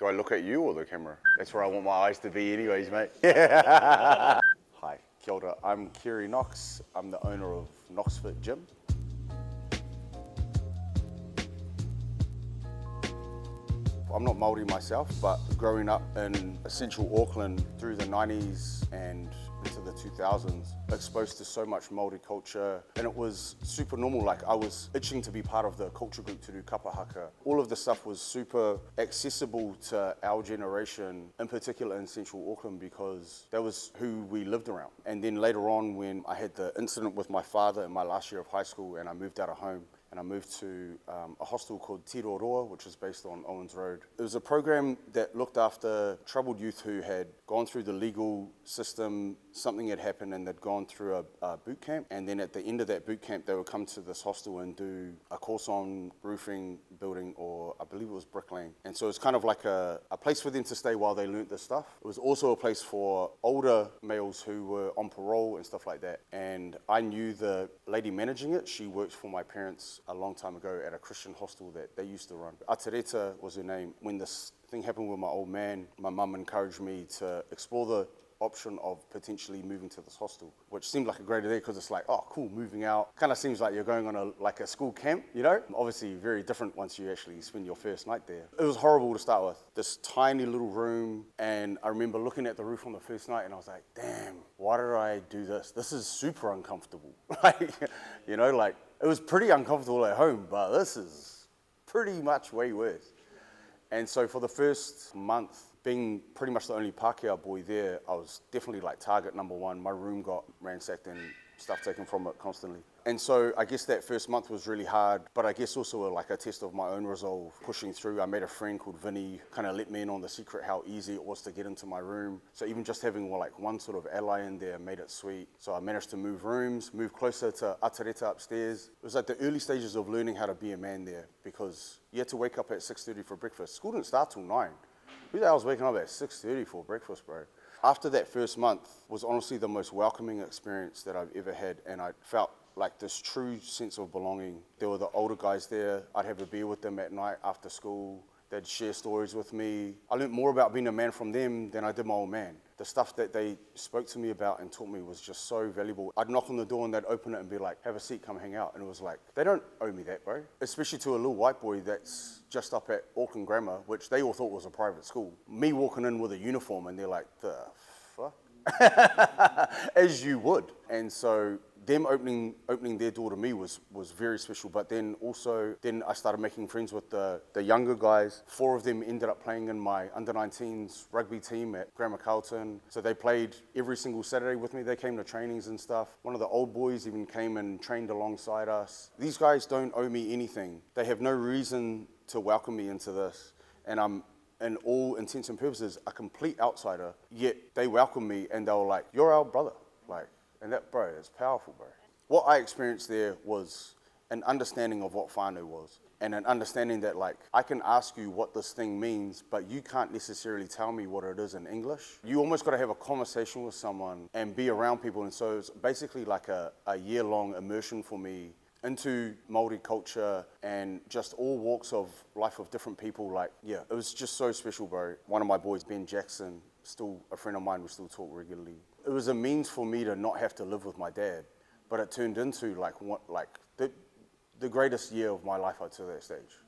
Do I look at you or the camera? That's where I want my eyes to be anyways, mate. Hi, kia ora. I'm Kerry Knox. I'm the owner of KnoxFit Gym. I'm not Māori myself, but growing up in central Auckland through the 90s and into the 2000s, exposed to so much Māori culture, and it was super normal. Like, I was itching to be part of the culture group to do kapa haka. All of the stuff was super accessible to our generation, in particular in central Auckland, because that was who we lived around. And then later on, when I had the incident with my father in my last year of high school and I moved out of home, and I moved to a hostel called Tiroa, which is based on Owens Road. It was a program that looked after troubled youth who had gone through the legal system, something had happened and they'd gone through a boot camp, and then at the end of that boot camp they would come to this hostel and do a course on roofing, building, or I believe it was bricklaying. And so it's kind of like a place for them to stay while they learnt this stuff. It was also a place for older males who were on parole and stuff like that. And I knew the lady managing it. She worked for my parents a long time ago at a Christian hostel that they used to run. Atereta was her name. When this thing happened with my old man, my mum encouraged me to explore the option of potentially moving to this hostel, which seemed like a great idea because it's like, oh cool, moving out. Kind of seems like you're going on a school camp, you know? Obviously very different once you actually spend your first night there. It was horrible to start with. This tiny little room, and I remember looking at the roof on the first night and I was like, damn, why did I do this? This is super uncomfortable. Like, you know, like, it was pretty uncomfortable at home, but this is pretty much way worse. And so for the first month, being pretty much the only Pākehā boy there, I was definitely like target number one. My room got ransacked and stuff taken from it constantly. And so I guess that first month was really hard, but I guess also like a test of my own resolve, pushing through. I made a friend called Vinny, kind of let me in on the secret how easy it was to get into my room. So even just having like one sort of ally in there made it sweet. So I managed to move rooms, move closer to Atereta upstairs. It was like the early stages of learning how to be a man there, because you had to wake up at 6:30 for breakfast. School didn't start till 9. Who the hell was waking up at 6:30 for breakfast, bro? After that first month was honestly the most welcoming experience that I've ever had, and I felt like this true sense of belonging. There were the older guys there. I'd have a beer with them at night after school. They'd share stories with me. I learned more about being a man from them than I did my old man. The stuff that they spoke to me about and taught me was just so valuable. I'd knock on the door and they'd open it and be like, have a seat, come hang out. And it was like, they don't owe me that, bro. Especially to a little white boy that's just up at Auckland Grammar, which they all thought was a private school. Me walking in with a uniform and they're like, the fuck? As you would. And so them opening their door to me was very special. But then also, I started making friends with the younger guys. 4 of them ended up playing in my under-19s rugby team at Grammar Carlton. So they played every single Saturday with me. They came to trainings and stuff. One of the old boys even came and trained alongside us. These guys don't owe me anything. They have no reason to welcome me into this. And I'm, in all intents and purposes, a complete outsider, yet they welcome me and they were like, you're our brother. Like, and that, bro, it's powerful, bro. What I experienced there was an understanding of what Whānau was, and an understanding that, like, I can ask you what this thing means, but you can't necessarily tell me what it is in English. You almost got to have a conversation with someone and be around people. And so it's basically like a year-long immersion for me into Māori culture and just all walks of life of different people. Like, yeah, it was just so special, bro. One of my boys, Ben Jackson, still a friend of mine, we still talk regularly. It was a means for me to not have to live with my dad, but it turned into the greatest year of my life up to that stage.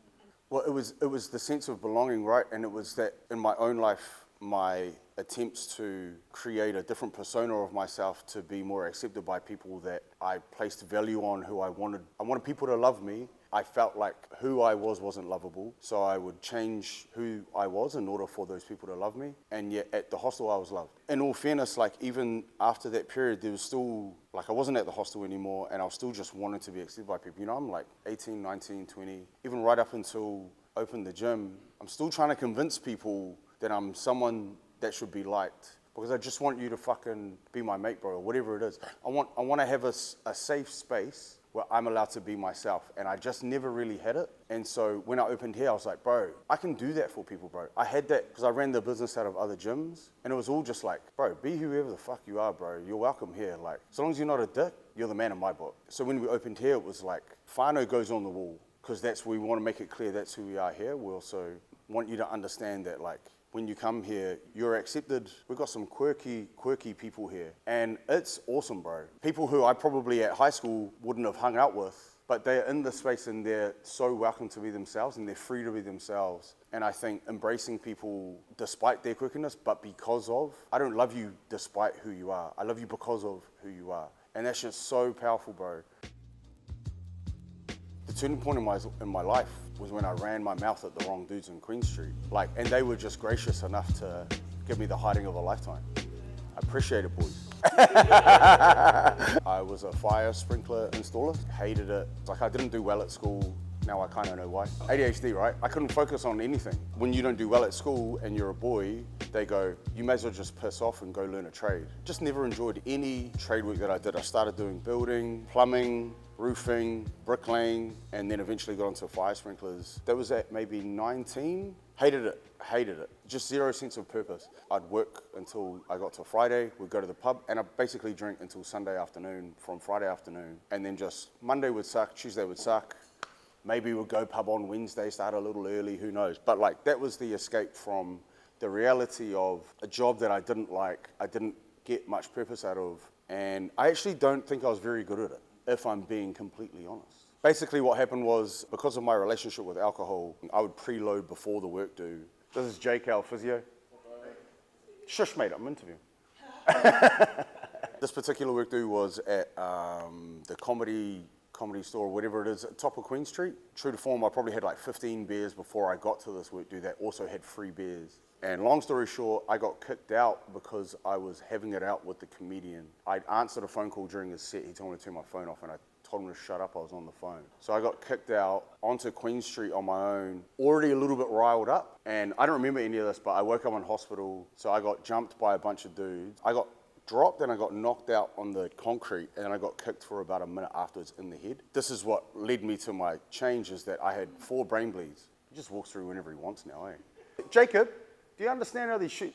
Well, it was the sense of belonging, right? And it was that in my own life, my attempts to create a different persona of myself to be more accepted by people that I placed value on, who I wanted people to love me. I felt like who I was wasn't lovable, so I would change who I was in order for those people to love me. And yet at the hostel I was loved. In all fairness, like, even after that period, there was still, like, I wasn't at the hostel anymore and I was still just wanting to be accepted by people. You know, I'm like 18, 19, 20, even right up until opened the gym, I'm still trying to convince people that I'm someone that should be liked, because I just want you to fucking be my mate, bro, or whatever it is. I want to have a safe space where I'm allowed to be myself, and I just never really had it. And so when I opened here, I was like, bro, I can do that for people, bro. I had that because I ran the business out of other gyms, and it was all just like, bro, be whoever the fuck you are, bro. You're welcome here. Like, as long as you're not a dick, you're the man in my book. So when we opened here, it was like, Whānau goes on the wall, because we want to make it clear that's who we are here. We also want you to understand that, like, when you come here, you're accepted. We've got some quirky people here. And it's awesome, bro. People who I probably at high school wouldn't have hung out with, but they're in the space and they're so welcome to be themselves and they're free to be themselves. And I think embracing people despite their quirkiness, but because of, I don't love you despite who you are. I love you because of who you are. And that's just so powerful, bro. The turning point in my life was when I ran my mouth at the wrong dudes in Queen Street. Like, and they were just gracious enough to give me the hiding of a lifetime. I appreciate it, boys. I was a fire sprinkler installer, hated it. Like, I didn't do well at school. Now I kind of know why. ADHD, right? I couldn't focus on anything. When you don't do well at school and you're a boy, they go, you may as well just piss off and go learn a trade. Just never enjoyed any trade work that I did. I started doing building, plumbing, roofing, bricklaying, and then eventually got into fire sprinklers. That was at maybe 19. Hated it. Just zero sense of purpose. I'd work until I got to Friday, we'd go to the pub, and I'd basically drink until Sunday afternoon, from Friday afternoon. And then just Monday would suck, Tuesday would suck. Maybe we'd go pub on Wednesday, start a little early, who knows. But like, that was the escape from the reality of a job that I didn't like, I didn't get much purpose out of, and I actually don't think I was very good at it, if I'm being completely honest. Basically what happened was, because of my relationship with alcohol, I would preload before the work do. This is JK Physio. Shush mate, I'm interviewing. This particular work do was at the comedy store, whatever it is, at top of Queen Street. True to form, I probably had like 15 beers before I got to this work do that also had free beers. And long story short, I got kicked out because I was having it out with the comedian. I answered a phone call during his set. He told me to turn my phone off and I told him to shut up, I was on the phone. So I got kicked out onto Queen Street on my own, already a little bit riled up. And I don't remember any of this, but I woke up in hospital. So I got jumped by a bunch of dudes. I got dropped and I got knocked out on the concrete and I got kicked for about a minute afterwards in the head. This is what led me to my change, is that I had 4 brain bleeds. He just walks through whenever he wants now, eh? Jacob, do you understand how these shoot?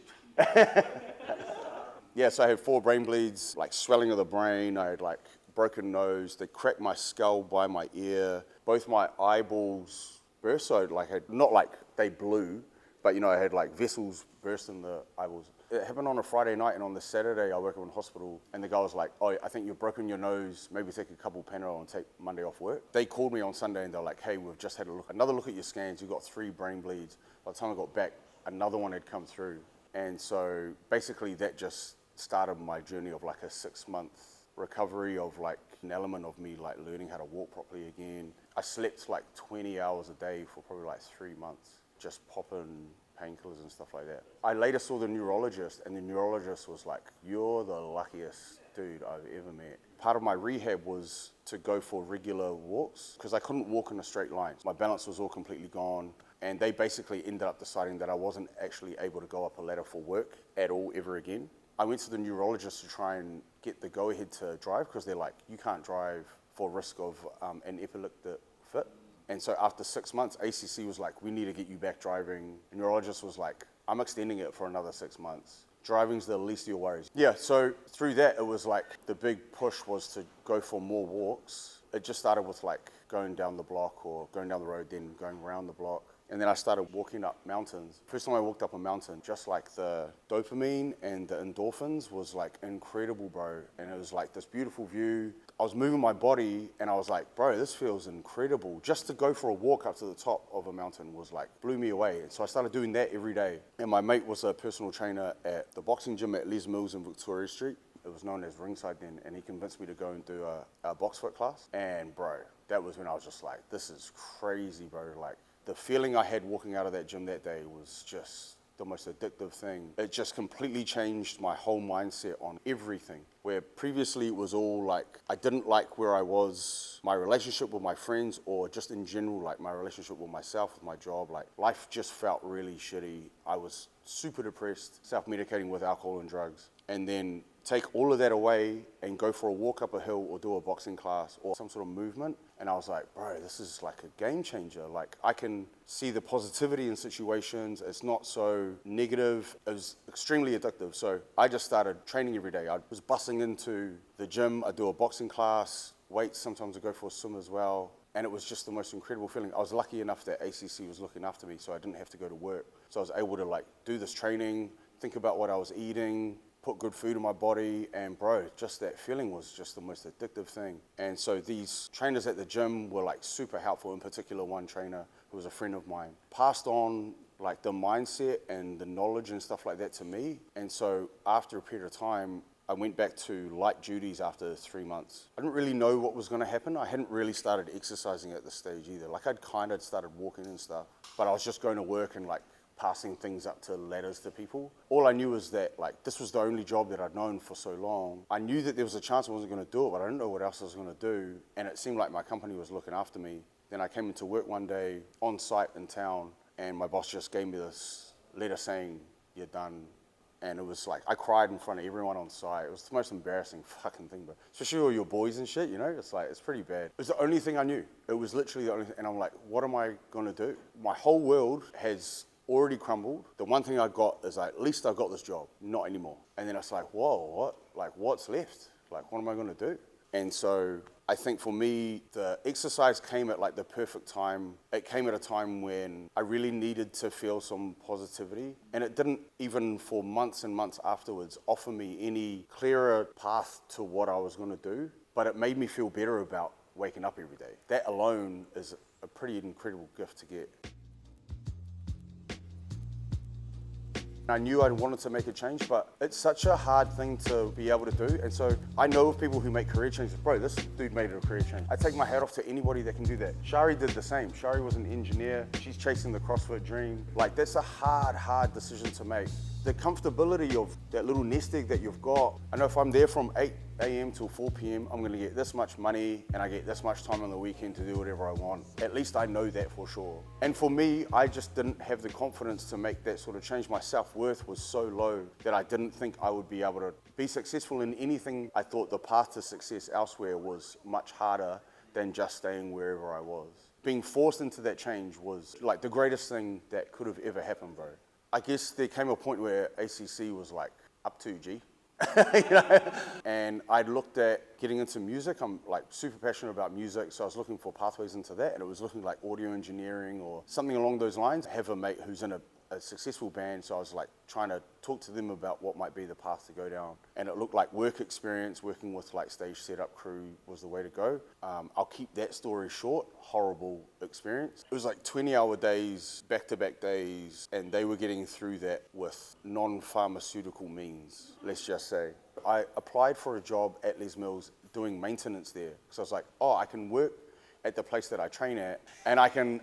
Yeah, so I had 4 brain bleeds, like swelling of the brain. I had like broken nose. They cracked my skull by my ear. Both my eyeballs burst, so like not like they blew, but you know, I had like vessels burst in the eyeballs. It happened on a Friday night, and on the Saturday I woke up in hospital and the guy was like, oh, I think you've broken your nose, maybe take a couple Panadol and take Monday off work. They called me on Sunday and they're like, hey, we've just had another look at your scans, you've got 3 brain bleeds. By the time I got back, another one had come through. And so basically that just started my journey of like a 6-month recovery of like an element of me like learning how to walk properly again. I slept like 20 hours a day for probably like 3 months, just popping painkillers and stuff like that. I later saw the neurologist and the neurologist was like, you're the luckiest dude I've ever met. Part of my rehab was to go for regular walks because I couldn't walk in a straight line. My balance was all completely gone. And they basically ended up deciding that I wasn't actually able to go up a ladder for work at all ever again. I went to the neurologist to try and get the go-ahead to drive because they're like, you can't drive for risk of an epileptic fit. And so after 6 months, ACC was like, we need to get you back driving. The neurologist was like, I'm extending it for another 6 months. Driving's the least of your worries. Yeah, so through that, it was like the big push was to go for more walks. It just started with like going down the block or going down the road, then going around the block. And then I started walking up mountains. First time I walked up a mountain, just like the dopamine and the endorphins was like incredible, bro. And it was like this beautiful view. I was moving my body and I was like, bro, this feels incredible. Just to go for a walk up to the top of a mountain was like, blew me away. And so I started doing that every day. And my mate was a personal trainer at the boxing gym at Les Mills in Victoria Street. It was known as Ringside then. And he convinced me to go and do a box fit class. And bro, that was when I was just like, this is crazy, bro. Like, the feeling I had walking out of that gym that day was just the most addictive thing. It just completely changed my whole mindset on everything. Where previously it was all like, I didn't like where I was, my relationship with my friends, or just in general, like my relationship with myself, with my job, like life just felt really shitty. I was super depressed, self-medicating with alcohol and drugs. And then take all of that away and go for a walk up a hill or do a boxing class or some sort of movement. And I was like, bro, this is like a game changer. Like I can see the positivity in situations. It's not so negative. It was extremely addictive. So I just started training every day. I was busing into the gym. I'd do a boxing class, weights, sometimes I go for a swim as well. And it was just the most incredible feeling. I was lucky enough that ACC was looking after me, so I didn't have to go to work. So I was able to like do this training, think about what I was eating, put good food in my body, and bro, just that feeling was just the most addictive thing. And so these trainers at the gym were like super helpful. In particular, one trainer who was a friend of mine passed on like the mindset and the knowledge and stuff like that to me. And so after a period of time, I went back to light duties after 3 months. I didn't really know what was going to happen. I hadn't really started exercising at this stage either. Like I'd kind of started walking and stuff, but I was just going to work and like passing things up to ladders to people. All I knew was that like this was the only job that I'd known for so long. I knew that there was a chance I wasn't going to do it, but I didn't know what else I was going to do. And it seemed like my company was looking after me. Then I came into work one day on site in town, and my boss just gave me this letter saying, "You're done." And it was like, I cried in front of everyone on site. It was the most embarrassing fucking thing, but especially all your boys and shit, you know, it's like, it's pretty bad. It was the only thing I knew. It was literally the only thing. And I'm like, what am I gonna do? My whole world has already crumbled. The one thing I got is like, at least I got this job, not anymore. And then it's like, whoa, what? Like, what's left? Like, what am I gonna do? And so I think for me, the exercise came at like the perfect time. It came at a time when I really needed to feel some positivity. And it didn't, even for months and months afterwards, offer me any clearer path to what I was gonna do. But it made me feel better about waking up every day. That alone is a pretty incredible gift to get. I knew I wanted to make a change, but it's such a hard thing to be able to do. And so I know of people who make career changes. Bro, this dude made it a career change. I take my hat off to anybody that can do that. Shari did the same. Shari was an engineer. She's chasing the CrossFit dream. Like, that's a hard decision to make. The comfortability of that little nest egg that you've got. I know if I'm there from 8 a.m. till 4 p.m., I'm gonna get this much money and I get this much time on the weekend to do whatever I want. At least I know that for sure. And for me, I just didn't have the confidence to make that sort of change. My self-worth was so low that I didn't think I would be able to be successful in anything. I thought the path to success elsewhere was much harder than just staying wherever I was. Being forced into that change was like the greatest thing that could have ever happened, bro. I guess there came a point where ACC was like, up to G. You know? And I looked at getting into music. I'm like super passionate about music, so I was looking for pathways into that, and it was looking like audio engineering or something along those lines. I have a mate who's in a successful band, so I was like trying to talk to them about what might be the path to go down. And it looked like work experience, working with like stage setup crew was the way to go. I'll keep that story short. Horrible experience. It was like 20-hour days, back-to-back days, and they were getting through that with non-pharmaceutical means, let's just say. I applied for a job at Les Mills doing maintenance there, because I was like, oh, I can work at the place that I train at, and I can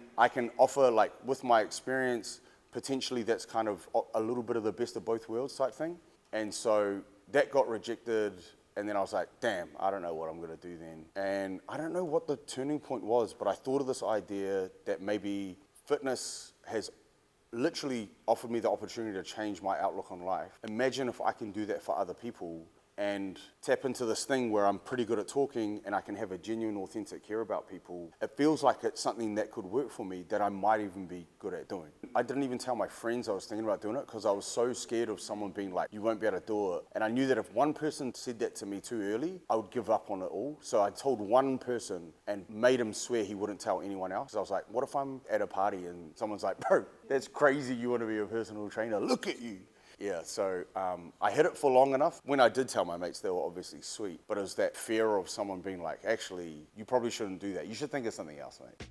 offer, like, with my experience, potentially that's kind of a little bit of the best of both worlds type thing. And so that got rejected, and then I was like, damn, I don't know what I'm gonna do then. And I don't know what the turning point was, but I thought of this idea that maybe fitness has literally offered me the opportunity to change my outlook on life. Imagine if I can do that for other people and tap into this thing where I'm pretty good at talking and I can have a genuine, authentic care about people. It feels like it's something that could work for me that I might even be good at doing. I didn't even tell my friends I was thinking about doing it because I was so scared of someone being like, you won't be able to do it. And I knew that if one person said that to me too early, I would give up on it all. So I told one person and made him swear he wouldn't tell anyone else. I was like, what if I'm at a party and someone's like, bro, that's crazy, you want to be a personal trainer, look at you. Yeah, so I hid it for long enough. When I did tell my mates, they were obviously sweet, but it was that fear of someone being like, actually, you probably shouldn't do that. You should think of something else, mate.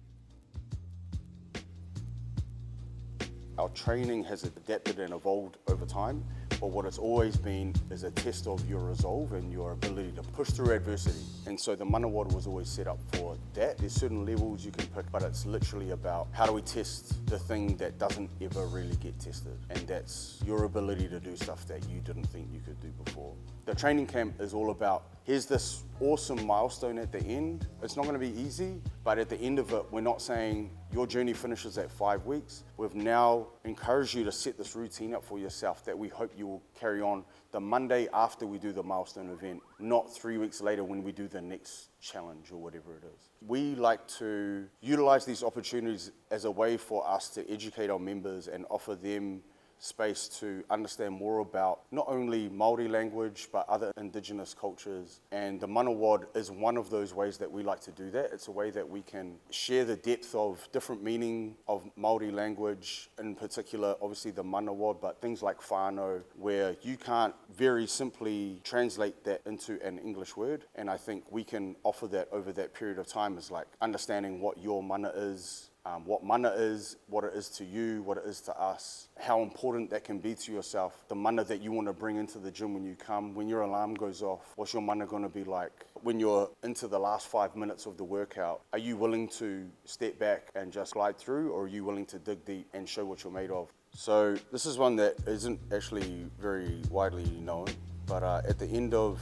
Our training has adapted and evolved over time, but what it's always been is a test of your resolve and your ability to push through adversity. And so the MANA WOD was always set up for that. There's certain levels you can pick, but it's literally about how do we test the thing that doesn't ever really get tested, and that's your ability to do stuff that you didn't think you could do before. The training camp is all about, here's this awesome milestone at the end. It's not going to be easy, but at the end of it, we're not saying your journey finishes at 5 weeks. We've now encouraged you to set this routine up for yourself that we hope you will carry on the Monday after we do the milestone event, not 3 weeks later when we do the next challenge or whatever it is. We like to utilize these opportunities as a way for us to educate our members and offer them space to understand more about not only Māori language, but other indigenous cultures. And the MANA WOD is one of those ways that we like to do that. It's a way that we can share the depth of different meaning of Māori language, in particular, obviously the MANA WOD, but things like Whānau, where you can't very simply translate that into an English word. And I think we can offer that over that period of time, is like understanding what your mana is, what mana is, what it is to you, what it is to us, how important that can be to yourself, the mana that you want to bring into the gym when you come, when your alarm goes off, what's your mana going to be like? When you're into the last 5 minutes of the workout, are you willing to step back and just glide through, or are you willing to dig deep and show what you're made of? So this is one that isn't actually very widely known, but at the end of,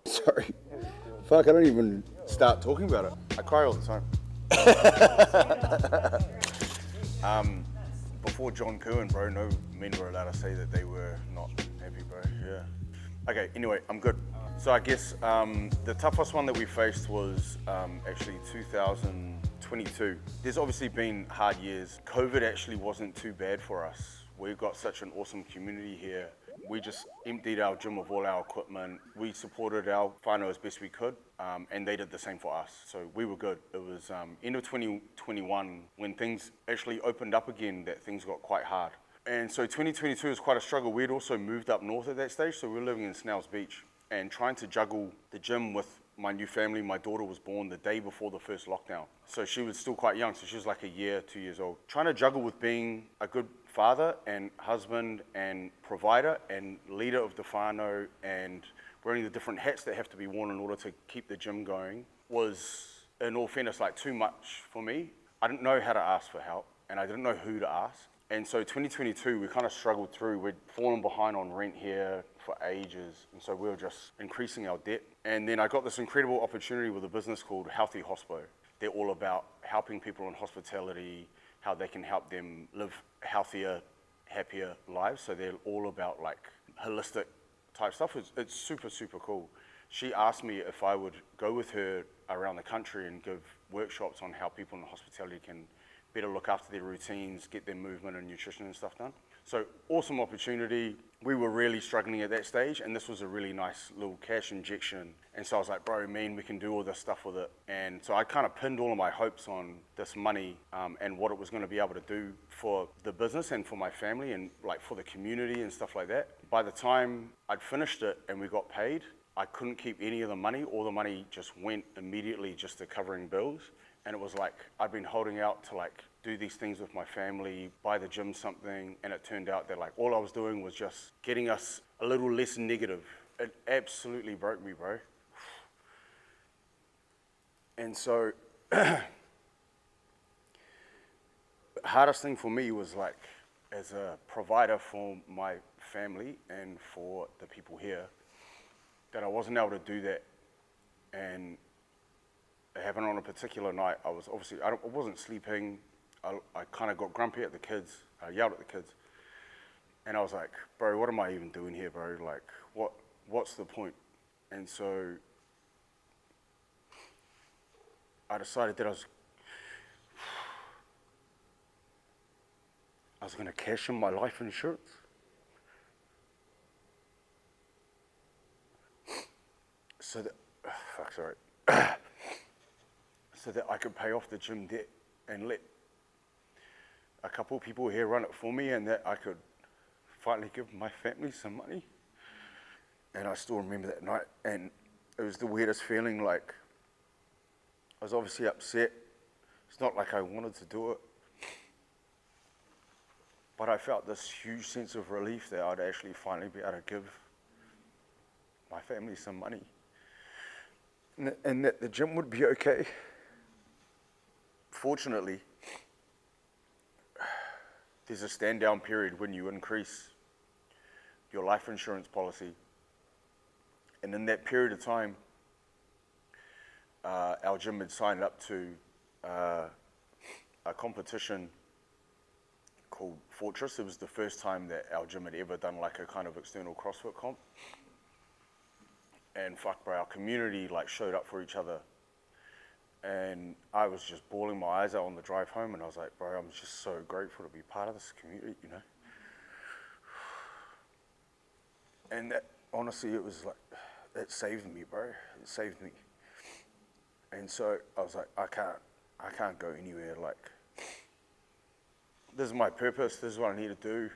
sorry. Fuck, I don't even start talking about it. I cry all the time. Before John Kerwin, bro, no men were allowed to say that they were not happy, bro. Yeah. Okay, anyway, I'm good. So I guess the toughest one that we faced was actually 2022. There's obviously been hard years. COVID actually wasn't too bad for us. We've got such an awesome community here. We just emptied our gym of all our equipment. We supported our whānau as best we could, and they did the same for us. So we were good. It was end of 2021 when things actually opened up again that things got quite hard. And so 2022 was quite a struggle. We'd also moved up north at that stage, so we were living in Snells Beach and trying to juggle the gym with my new family. My daughter was born the day before the first lockdown. So she was still quite young, so she was like a year, 2 years old. Trying to juggle with being a good father and husband and provider and leader of the whānau and wearing the different hats that have to be worn in order to keep the gym going was, in all fairness, like too much for me. I didn't know how to ask for help and I didn't know who to ask. And so 2022, we kind of struggled through. We'd fallen behind on rent here for ages. And so we were just increasing our debt. And then I got this incredible opportunity with a business called Healthy Hospo. They're all about helping people in hospitality, how they can help them live healthier, happier lives. So they're all about like holistic type stuff. It's super, super cool. She asked me if I would go with her around the country and give workshops on how people in hospitality can better look after their routines, get their movement and nutrition and stuff done. So awesome opportunity. We were really struggling at that stage, and this was a really nice little cash injection. And so I was like, bro, man, we can do all this stuff with it. And so I kind of pinned all of my hopes on this money and what it was going to be able to do for the business and for my family and like for the community and stuff like that. By the time I'd finished it and we got paid, I couldn't keep any of the money. All the money just went immediately just to covering bills. And it was like, I'd been holding out to like do these things with my family, buy the gym something, and it turned out that like all I was doing was just getting us a little less negative. It absolutely broke me, bro. And so, the hardest thing for me was like, as a provider for my family and for the people here, that I wasn't able to do that. And it happened on a particular night. I was obviously, I wasn't sleeping. I kind of got grumpy at the kids. I yelled at the kids. And I was like, bro, what am I even doing here, bro? Like, what's the point? And so I decided that I was going to cash in my life insurance. So that, so that I could pay off the gym debt and let a couple of people here run it for me, and that I could finally give my family some money. And I still remember that night, and it was the weirdest feeling. Like, I was obviously upset. It's not like I wanted to do it, but I felt this huge sense of relief that I'd actually finally be able to give my family some money, and that the gym would be okay. Fortunately, there's a stand down period when you increase your life insurance policy. And in that period of time, our gym had signed up to a competition called Fortress. It was the first time that our gym had ever done like a kind of external CrossFit comp. And fuck, bro, our community like showed up for each other. And I was just bawling my eyes out on the drive home, and I was like, bro, I'm just so grateful to be part of this community, you know? And that, honestly, it was like, it saved me, bro. It saved me. And so I was like, I can't go anywhere. Like, this is my purpose. This is what I need to do.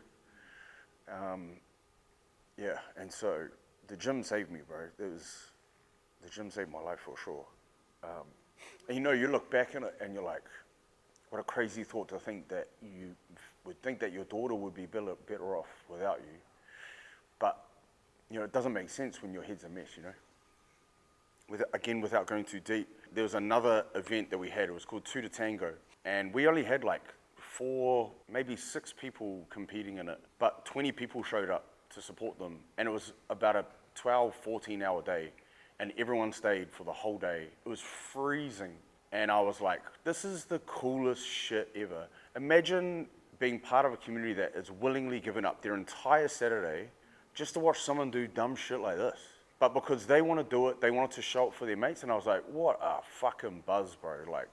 Yeah, and so the gym saved me, bro. The gym saved my life for sure. And you know, you look back on it and you're like, what a crazy thought to think that you would think that your daughter would be better off without you. But, you know, it doesn't make sense when your head's a mess, you know? Again, without going too deep, there was another event that we had. It was called Two to Tango. And we only had like 4, maybe 6 people competing in it. But 20 people showed up to support them. And it was about a 12, 14-hour day. And everyone stayed for the whole day. It was freezing. And I was like, this is the coolest shit ever. Imagine being part of a community that is willingly giving up their entire Saturday just to watch someone do dumb shit like this. But because they want to do it, they wanted to show up for their mates. And I was like, what a fucking buzz, bro. Like,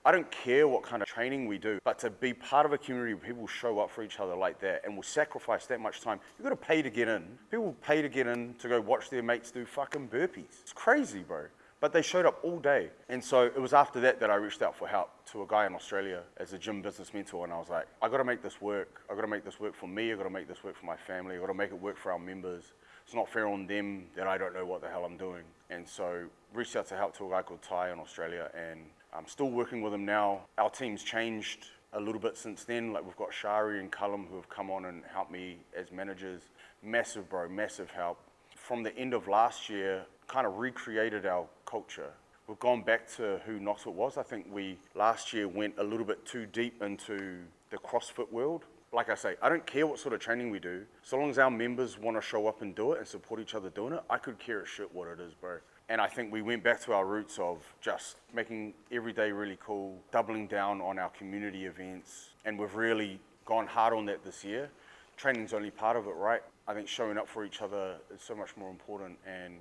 I don't care what kind of training we do, but to be part of a community where people show up for each other like that and will sacrifice that much time. You've got to pay to get in. People pay to get in to go watch their mates do fucking burpees. It's crazy, bro. But they showed up all day. And so it was after that that I reached out for help to a guy in Australia as a gym business mentor. And I was like, I got to make this work. I got to make this work for me. I got to make this work for my family. I got to make it work for our members. It's not fair on them that I don't know what the hell I'm doing. And so reached out to help to a guy called Ty in Australia, and I'm still working with him now. Our team's changed a little bit since then. Like, we've got Shari and Cullum who have come on and helped me as managers. Massive, bro, massive help. From the end of last year, kind of recreated our culture. We've gone back to who KnoxFit was. I think we last year went a little bit too deep into the CrossFit world. Like I say, I don't care what sort of training we do. So long as our members want to show up and do it and support each other doing it, I could care a shit what it is, bro. And I think we went back to our roots of just making every day really cool, doubling down on our community events. And we've really gone hard on that this year. Training's only part of it, right? I think showing up for each other is so much more important, and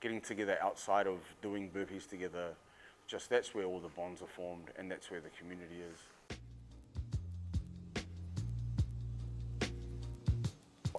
getting together outside of doing burpees together, just that's where all the bonds are formed, and that's where the community is.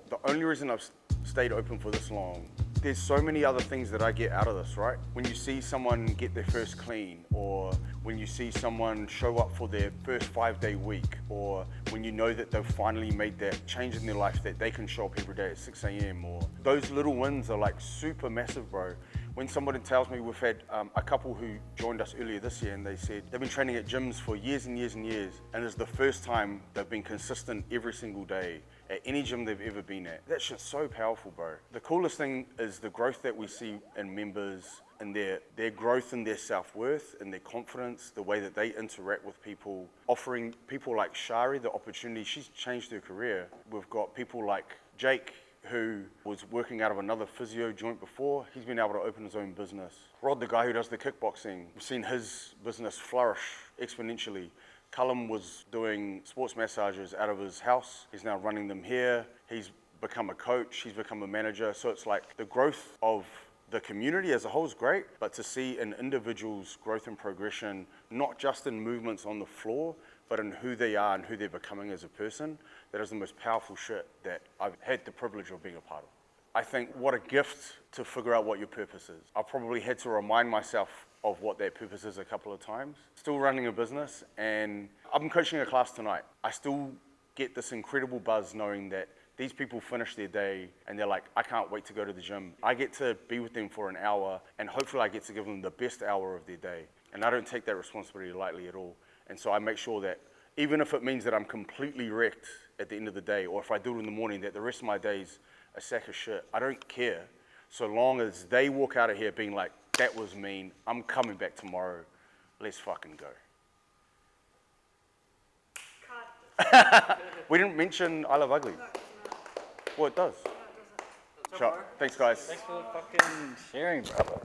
The only reason I've stayed open for this long, there's so many other things that I get out of this, right? When you see someone get their first clean, or when you see someone show up for their first 5-day week, or when you know that they've finally made that change in their life that they can show up every day at 6 a.m. or those little wins are like super massive, bro. When somebody tells me, we've had a couple who joined us earlier this year, and they said they've been training at gyms for years and years and years, and it's the first time they've been consistent every single day at any gym they've ever been at. That shit's so powerful, bro. The coolest thing is the growth that we see in members, and their growth in their self-worth and their confidence, the way that they interact with people, offering people like Shari the opportunity. She's changed her career. We've got people like Jake, who was working out of another physio joint before. He's been able to open his own business. Rod, the guy who does the kickboxing, we've seen his business flourish exponentially. Cullum was doing sports massages out of his house. He's now running them here. He's become a coach. He's become a manager. So it's like the growth of the community as a whole is great, but to see an individual's growth and progression, not just in movements on the floor, but in who they are and who they're becoming as a person, that is the most powerful shit that I've had the privilege of being a part of. I think what a gift to figure out what your purpose is. I probably had to remind myself of what that purpose is a couple of times. Still running a business, and I'm coaching a class tonight. I still get this incredible buzz knowing that these people finish their day and they're like, I can't wait to go to the gym. I get to be with them for an hour, and hopefully I get to give them the best hour of their day. And I don't take that responsibility lightly at all. And so I make sure that even if it means that I'm completely wrecked at the end of the day, or if I do it in the morning, that the rest of my day's a sack of shit, I don't care. So long as they walk out of here being like, that was mean, I'm coming back tomorrow, let's fucking go. We didn't mention I Love Ugly. Well, it does. Sure. Thanks, guys. Thanks for fucking sharing, brother.